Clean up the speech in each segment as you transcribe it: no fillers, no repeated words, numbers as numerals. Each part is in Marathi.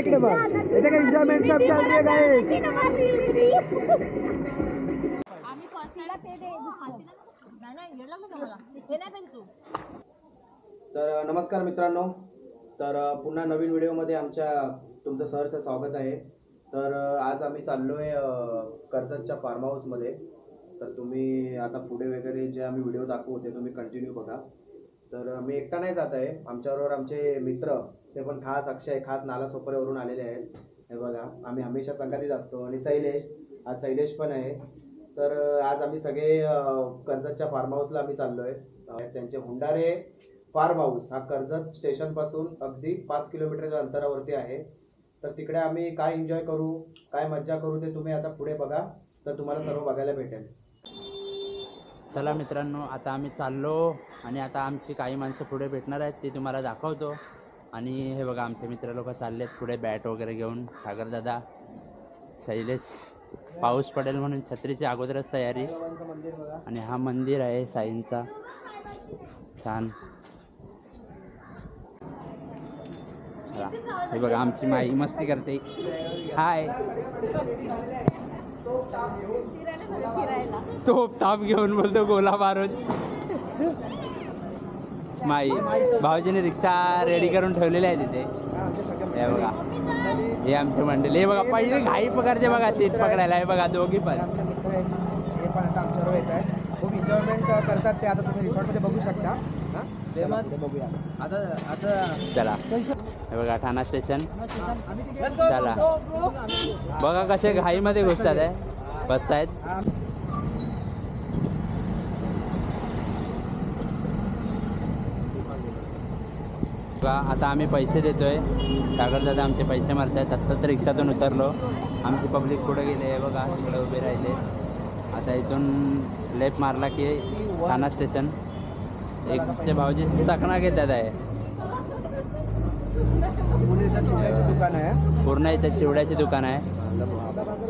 इकडे बघ, इथे काय एन्जॉयमेंट सब चाल रही है गाइस. आम्ही फसला ते दे नाही गेला मग मला हे नाही पण तू. तर नमस्कार मित्रांनो, तर पुन्हा नवीन व्हिडिओमध्ये तुमचं सहर्ष स्वागत आहे. तर आज आम्ही चाललो आहे कर्जतच्या फार्म हाऊसमध्ये. तर तुम्ही आता पुढे वगैरे जे आम्ही व्हिडिओ दाखवू ते तुम्ही कंटिन्यू बघा. तर मी एकटा नाही जात आहे, आमच्याबरोबर आमचे मित्र ते पण खास अक्षय खास नालासोपाऱ्यावरून आलेले आहेत. हे बघा, आम्ही हमेशा संगतीत असतो. आणि आज शैलेश पण आहे. तर आज आम्ही सगळे कर्जतच्या फार्म हाऊसला आम्ही चाललो आहे. त्यांचे हुंडारे फार्म हाऊस हा कर्जत स्टेशनपासून अगदी 5 किलोमीटरच्या अंतरावरती आहे. तर तिकडे आम्ही काय एन्जॉय करू, काय मज्जा करू ते तुम्ही आता पुढे बघा, तर तुम्हाला सर्व बघायला भेटेल. चला मित्रांनो, आता आम्ही चाललो आणि आता आमची काही माणसं पुढे भेटणार आहेत, ते तुम्हाला दाखवतो. आणि हे बघा, आमचे मित्र लोक चालले आहेत पुढे बॅट वगैरे घेऊन. सागरदादा, शैलेश, पाऊस पडेल म्हणून छत्रीची अगोदरच तयारी. आणि हा मंदिर आहे साईंचा, छान. हे बघा, आमची माई मस्ती करते. हाय, तोप ताप घेऊन बोलतो गोला मारून. माई भाऊजीने रिक्षा रेडी करून ठेवलेली आहे तिथे. हे बघा, हे आमची मंडळी. हे बघा, पहिले घाई पकडते बघा सीट पकडायला. हे बघा, दोघी पण हे पण आता आमच्याबरोबर येत आहे. खूप एन्जॉयमेंट करतात ते. आता तुम्ही रिसॉर्टमध्ये बघू शकता. बघूया आता. चला, हे बघा ठाणा स्टेशन. चला बघा कसे घाईमध्ये घुसतात आहे, बसतायत. आता आम्ही पैसे देतोय. सागरदादा आमचे पैसे मारतायत. आत्ताच रिक्षातून उतरलो. आमची पब्लिक पुढे गेले. हे बघा, तिकडे उभे राहिले. आता इथून लेफ्ट मारला की ठाणा स्टेशन. एकचे भाऊजी चकना घेतात आहे. पूर्ण इथं चिवड्याची दुकान आहे.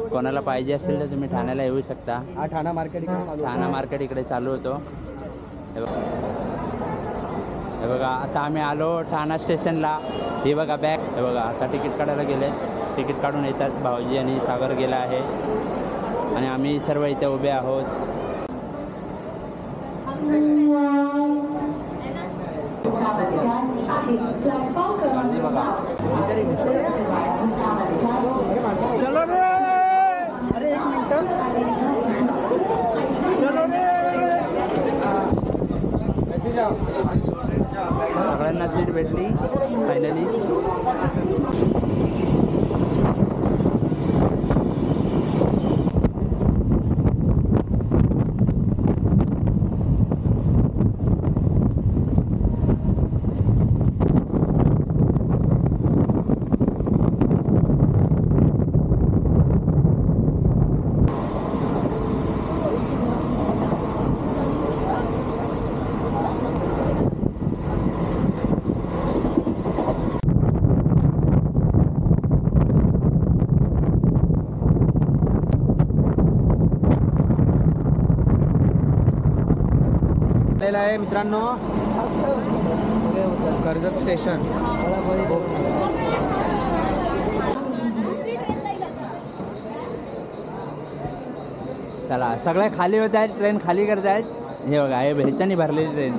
कोणाला पाहिजे असेल तर तुम्ही ठाण्याला येऊ शकता. हा ठाणा मार्केट इकडे चालू होतो. हे बघा, आता आम्ही आलो ठाणा स्टेशनला. हे बघा बॅग. हे बघा, आता तिकीट काढायला गेले. तिकीट काढून येतात भाऊजी आणि सागर गेला आहे. आणि आम्ही सर्व इथे उभे आहोत. बघा, चलो रे, अरे एक मिनिट, चलो रे. सगळ्यांना सीट भेटली फायनली. आहे मित्रांनो कर्जत स्टेशन. चला, सगळे खाली होत आहेत, ट्रेन खाली करत आहेत. हे बघा, हे ह्याच्यानी भरलेली ट्रेन.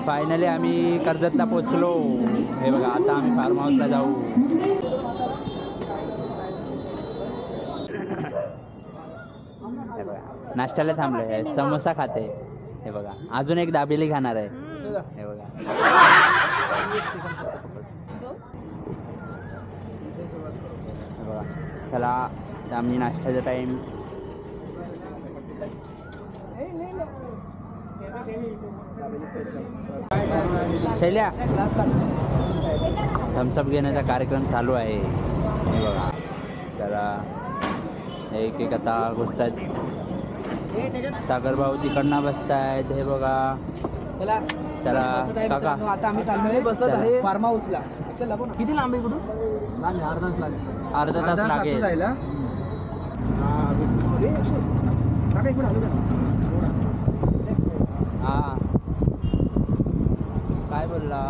फायनली आम्ही कर्जतला पोचलो. हे बघा, आता आम्ही फार्म हाऊसला जाऊ. हे बघा, नाश्त्याला थांबले, समोसा खाते. हे बघा, अजून एक दाबेली खाणार आहे. हे बघा, चला आम्ही नाश्त्याचा टाइम. शैल्या, थम्सअप घेण्याचा कार्यक्रम चालू आहे. हे बघा, चला एक एक आता घुसतात. सागर भाऊ तिकडनं बसतायत. हे बघा, चला चला काका, आता आम्ही चाललोय बसत आहे फार्म हाऊसला. किती लांब आहे इकडून? अर्धा तास लागेल जायला. हा, काय बोलला?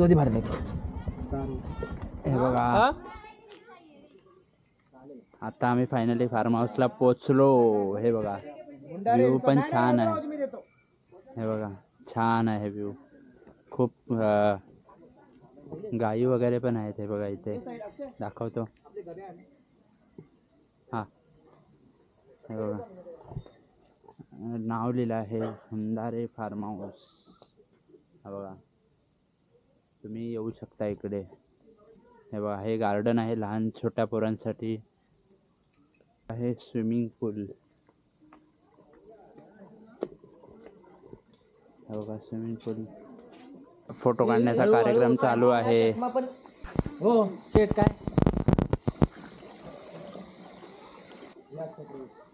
तू आधी भरले हे बघा आता आम्ही फायनली फार्म हाऊसला पोचलो. हे बघा व्ह्यू पण छान आहे. हे बघा छान आहे व्ह्यू. खूप गायी वगैरे पण आहेत. हे बघा इथे दाखवतो. हां हे बघा नाव लिहिलं आहे हुंडारे फार्म हाऊस. हा बघा तुम्ही येऊ शकता इकडे. हे बघा हे गार्डन आहे लहान छोट्या पोरांसाठी आहे. स्विमिंग पूल हे बघा स्विमिंग पूल. फोटो काढण्याचा कार्यक्रम चालू आहे. हो शेट काय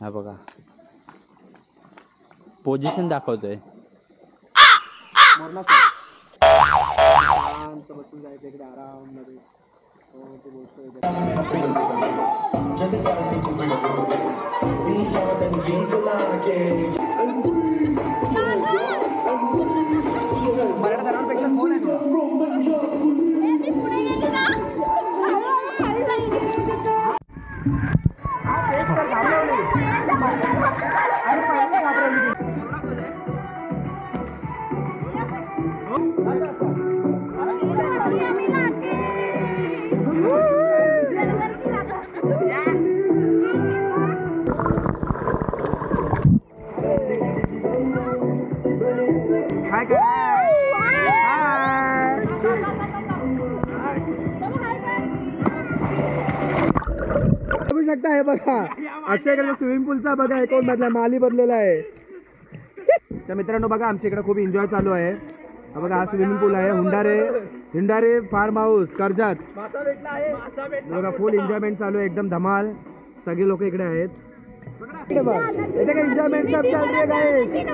हा बघा पोझिशन दाखवतोय. शांत बसून जायचं इकडे आराममध्ये. मराठा धर्मापेक्षा खोल आहे तुला. बघू शकता. हे बघा अक्षयकडे स्विमिंग पूलचा बघा अकाउंट मधला माली बदलेला आहे. तर मित्रांनो बघा आमच्या इकडे खूप एन्जॉय चालू आहे. हा बघा हा स्विमिंग पूल आहे हुंडारे फार्म हाऊस कर्जत. बघा फुल एन्जॉयमेंट चालू आहे एकदम धमाल. सगळे लोक इकडे आहेत. इथे काय एन्जॉयमेंट सब चालू आहे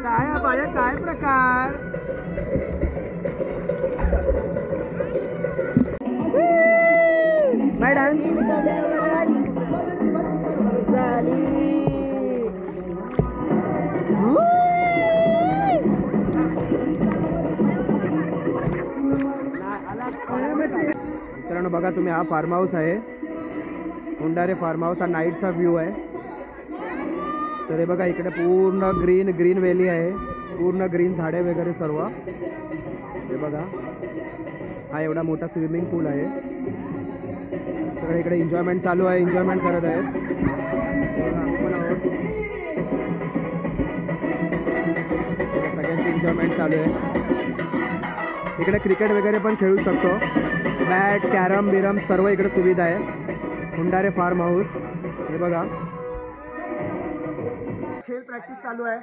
काय बाया काय प्रकार. बाय डान्स मित्रांनो बघा तुम्ही हा फार्म हाऊस आहे हुंडारे फार्म हाऊस. हा नाईटचा व्ह्यू आहे. तर हे बघा इकडे पूर्ण ग्रीन व्हॅली आहे. पूर्ण ग्रीन झाडे वगैरे सर्व. हे बघा हा एवढा मोठा स्विमिंग पूल आहे. सगळं इकडे एन्जॉयमेंट चालू आहे. एन्जॉयमेंट करत आहेत. सगळ्यांची एन्जॉयमेंट चालू आहे. इकडे क्रिकेट वगैरे पण खेळू शकतो. बॅट कॅरम बिरम सर्व इकडे सुविधा आहे. हुंडारे फार्म हाऊस. हे बघा खेळ प्रॅक्टिस चालू आहे.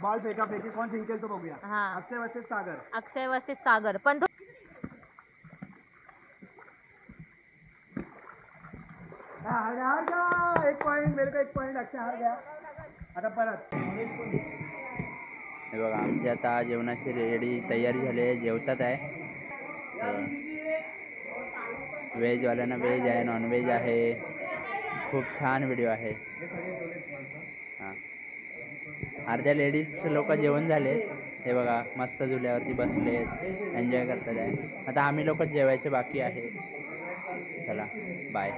बॉल फेकाफेकी कोण जिंकेल तो बघूया. अक्षय वर्सेस सागर. अक्षय वर्सेस सागर. पण तो हार गया. एक पॉइंट मेरे को एक पॉइंट. अक्षय हार गया. आता परत हे बघा आमची आता जेवणाची रेडी तयारी झाली आहे. जेवतात आहे. व्हेजवाल्यांना व्हेज आहे नॉनव्हेज आहे. खूप छान व्हिडिओ आहे. हां अर्ध्या लेडीज लोक जेवण झाले. हे बघा मस्त झुल्यावरती बसले एन्जॉय करतात आहे. आता आम्ही लोक जेवायचे बाकी आहे. चला बाय.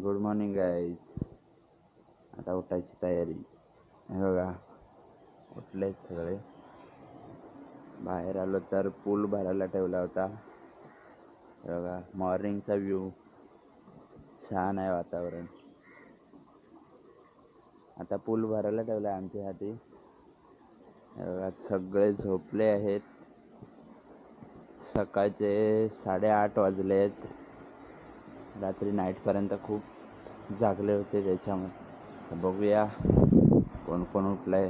Good morning guys. आता उठायची तयारी. हे बघा उठलेत सगळे. बाहेर आलो तर पूल भरायला ठेवला होता. हे बघा मॉर्निंगचा व्ह्यू छान आहे वातावरण. आता पूल भरायला ठेवला आहे आमच्यासाठी. हे बघा सगळे झोपले आहेत. सकाळचे 8:30 वाजलेत. रात्री नाईटपर्यंत खूप जागले होते त्याच्यामध्ये. बघूया कोण कोण उठलंय.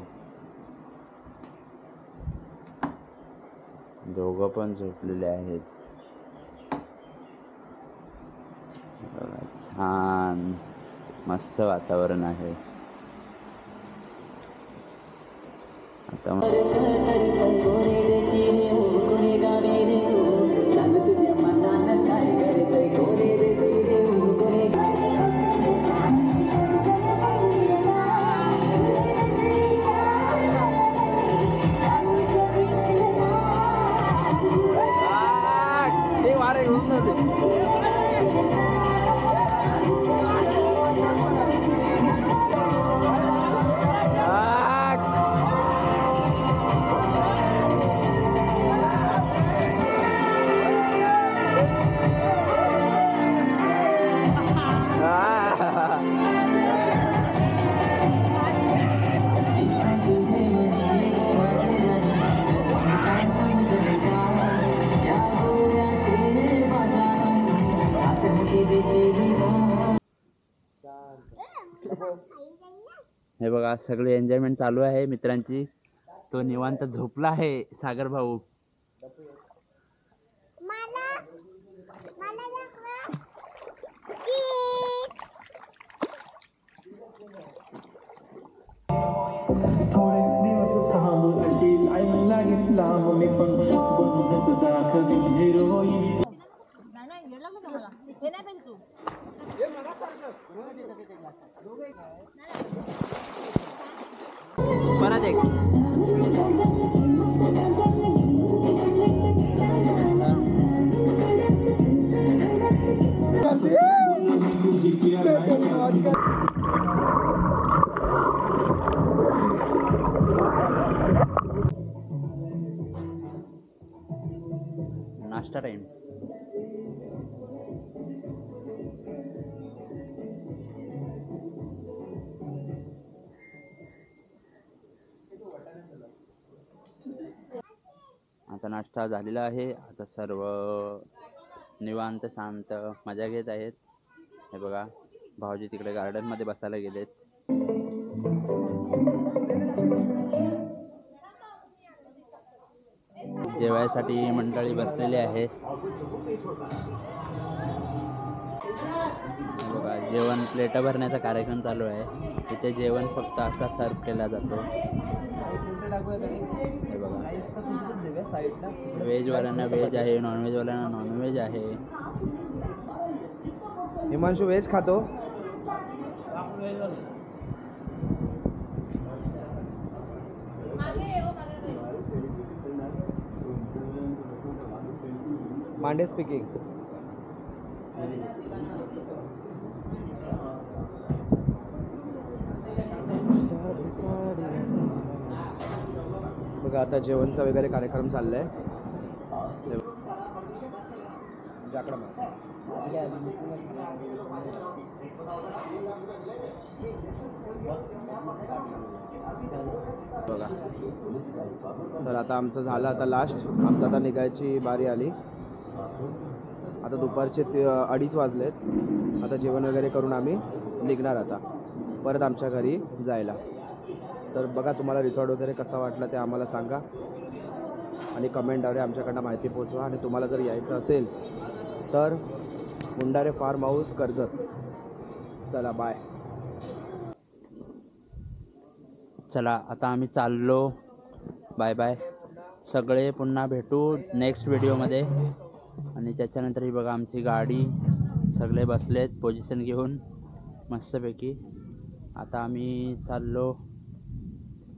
दोघं पण झोपलेले आहेत. बघा, छान मस्त वातावरण आहे. आता हे बघा सगळे एन्जॉयमेंट चालू आहे मित्रांची. तो निवांत झोपला आहे सागर भाऊ. थोडे दिवस थांब अशी लाईन लागितला मी पण बंदच दाखवीन हिरोईन. नाही नाही येड लागलं का मला. हे नाही पाहिजे तू. परत एक नाश्ता टाइम. आता नाश्ता झालेला आहे. आता सर्व निवांत शांत मजा घेत आहेत. हे बघा भाऊजी तिकडे गार्डन मध्ये बसायला गेलेत. जेवायसाठी मंडळी बसलेली आहे. हे बघा जेवण प्लेट भरण्याचा कार्यक्रम चालू आहे. इथे जेवण फक्त असा सर्व केला जातो. हे बघा व्हेजवाल्यांना व्हेज आहे, नॉनव्हेजवाल्यांना नॉनव्हेज आहे. हिमांशु व्हेज खातो. मांडे स्पीकिंग. बघा आता जेवणचा वगैरे कार्यक्रम चाललाय. बघा तर आता आमचं झालं. आता लास्ट आमचं आता निघायची बारी आली. आता दुपारचे 2:30 वाजलेत. आता जेवण वगैरे करून आम्ही निघणार आता परत आमच्या घरी जायला. तर बघा तुम्हाला रिसॉर्ट वगैरे कसा वाटला ते आम्हाला सांगा आणि कमेंटद्वारे आमच्याकडनं माहिती पोचवा. आणि तुम्हाला जर यायचं असेल तर मुंडारे फार्म हाऊस कर्जत. चला बाय. चला आता आम्ही चाललो. Bye bye. सगळे पुन्हा भेटू नेक्स्ट व्हिडिओमध्ये. आणि त्याच्यानंतर ही बघा आमची गाडी सगळे बसलेत पोझिशन घेऊन मस्तपैकी. आता आम्ही चाललो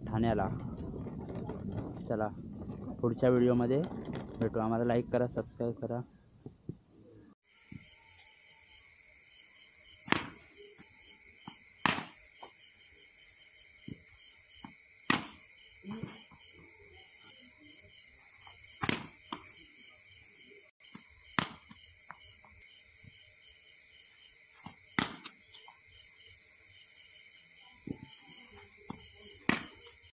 ठाण्याला. चला पुढच्या व्हिडिओमध्ये भेटू. आम्हाला लाईक करा, सबस्क्राईब करा.